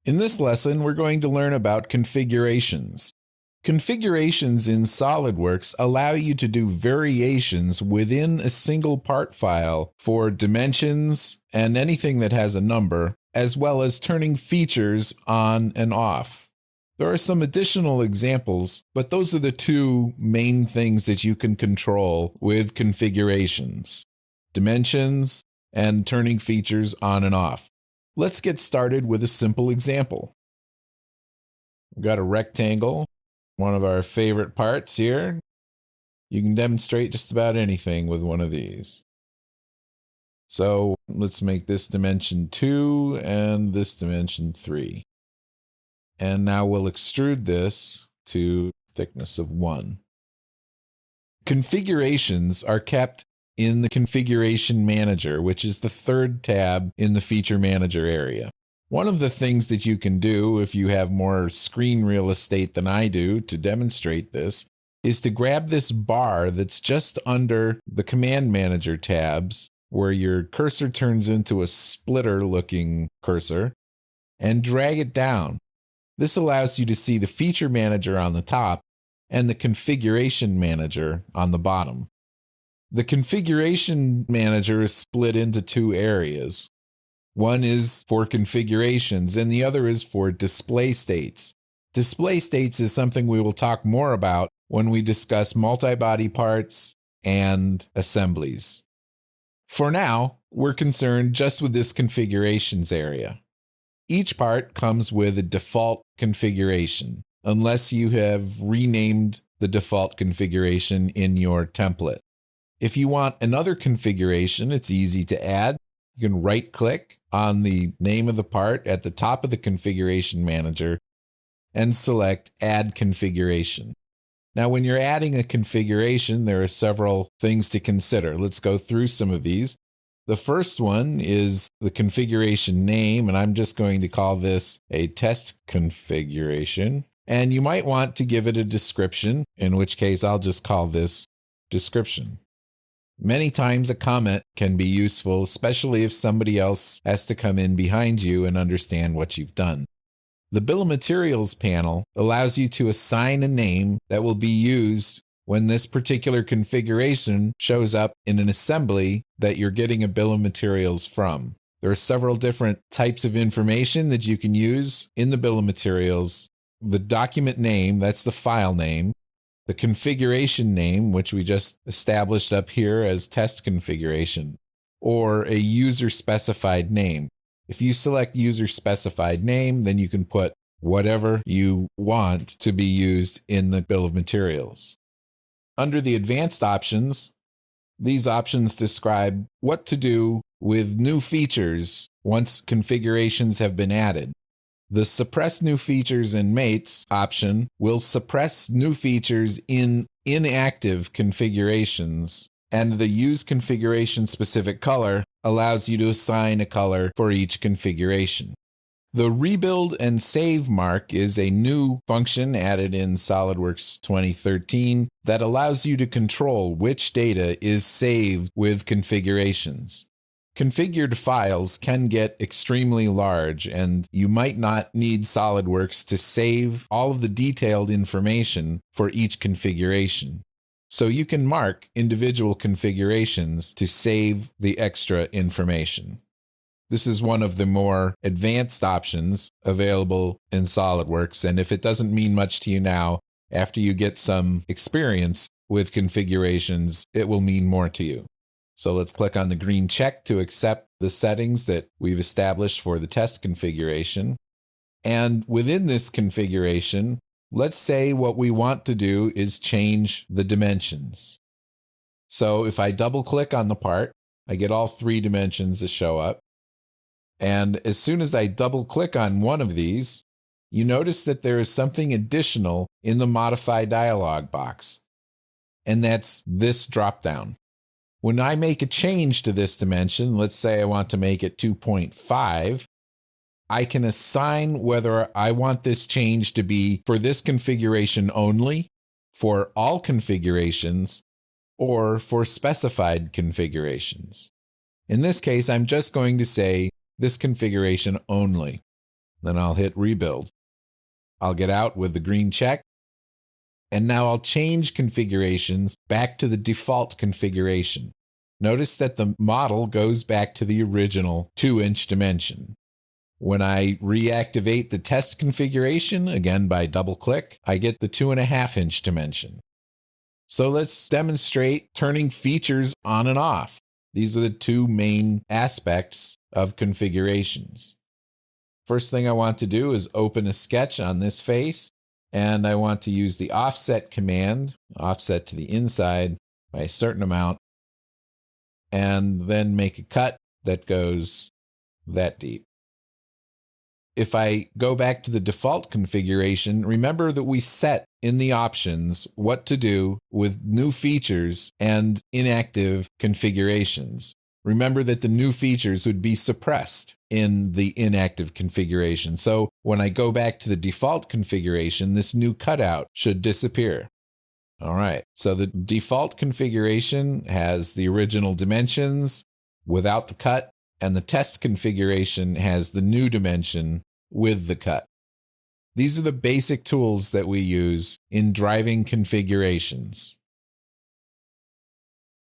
In this lesson, we're going to learn about configurations. Configurations in SOLIDWORKS allow you to do variations within a single part file for dimensions and anything that has a number, as well as turning features on and off. There are some additional examples, but those are the two main things that you can control with configurations: dimensions and turning features on and off. Let's get started with a simple example. We've got a rectangle, one of our favorite parts here. You can demonstrate just about anything with one of these. So let's make this dimension 2 and this dimension 3. And now we'll extrude this to thickness of 1. Configurations are kept in the Configuration Manager, which is the third tab in the Feature Manager area. One of the things that you can do if you have more screen real estate than I do to demonstrate this is to grab this bar that's just under the Command Manager tabs where your cursor turns into a splitter-looking cursor and drag it down. This allows you to see the Feature Manager on the top and the Configuration Manager on the bottom. The Configuration Manager is split into two areas. One is for configurations, and the other is for display states. Display states is something we will talk more about when we discuss multi-body parts and assemblies. For now, we're concerned just with this configurations area. Each part comes with a default configuration, unless you have renamed the default configuration in your template. If you want another configuration, it's easy to add. You can right-click on the name of the part at the top of the Configuration Manager and select Add Configuration. Now, when you're adding a configuration, there are several things to consider. Let's go through some of these. The first one is the configuration name, and I'm just going to call this a test configuration. And you might want to give it a description, in which case I'll just call this description. Many times a comment can be useful, especially if somebody else has to come in behind you and understand what you've done. The Bill of Materials panel allows you to assign a name that will be used when this particular configuration shows up in an assembly that you're getting a bill of materials from. There are several different types of information that you can use in the bill of materials. The document name, that's the file name. The configuration name, which we just established up here as test configuration, or a user-specified name. If you select user-specified name, then you can put whatever you want to be used in the bill of materials. Under the advanced options, these options describe what to do with new features once configurations have been added. The Suppress New Features and Mates option will suppress new features in inactive configurations, and the Use Configuration Specific Color allows you to assign a color for each configuration. The Rebuild and Save mark is a new function added in SOLIDWORKS 2013 that allows you to control which data is saved with configurations. Configured files can get extremely large, and you might not need SOLIDWORKS to save all of the detailed information for each configuration. So you can mark individual configurations to save the extra information. This is one of the more advanced options available in SOLIDWORKS, and if it doesn't mean much to you now, after you get some experience with configurations, it will mean more to you. So let's click on the green check to accept the settings that we've established for the test configuration. And within this configuration, let's say what we want to do is change the dimensions. So if I double click on the part, I get all three dimensions to show up. And as soon as I double click on one of these, you notice that there is something additional in the Modify dialog box. And that's this dropdown. When I make a change to this dimension, let's say I want to make it 2.5, I can assign whether I want this change to be for this configuration only, for all configurations, or for specified configurations. In this case, I'm just going to say this configuration only. Then I'll hit rebuild. I'll get out with the green check. And now I'll change configurations back to the default configuration. Notice that the model goes back to the original 2-inch dimension. When I reactivate the test configuration, again by double-click, I get the 2.5-inch dimension. So let's demonstrate turning features on and off. These are the two main aspects of configurations. First thing I want to do is open a sketch on this face, and I want to use the offset command, offset to the inside by a certain amount, and then make a cut that goes that deep. If I go back to the default configuration, remember that we set in the options what to do with new features and inactive configurations. Remember that the new features would be suppressed in the inactive configuration. So when I go back to the default configuration, this new cutout should disappear. All right, so the default configuration has the original dimensions without the cut, and the test configuration has the new dimension with the cut. These are the basic tools that we use in driving configurations.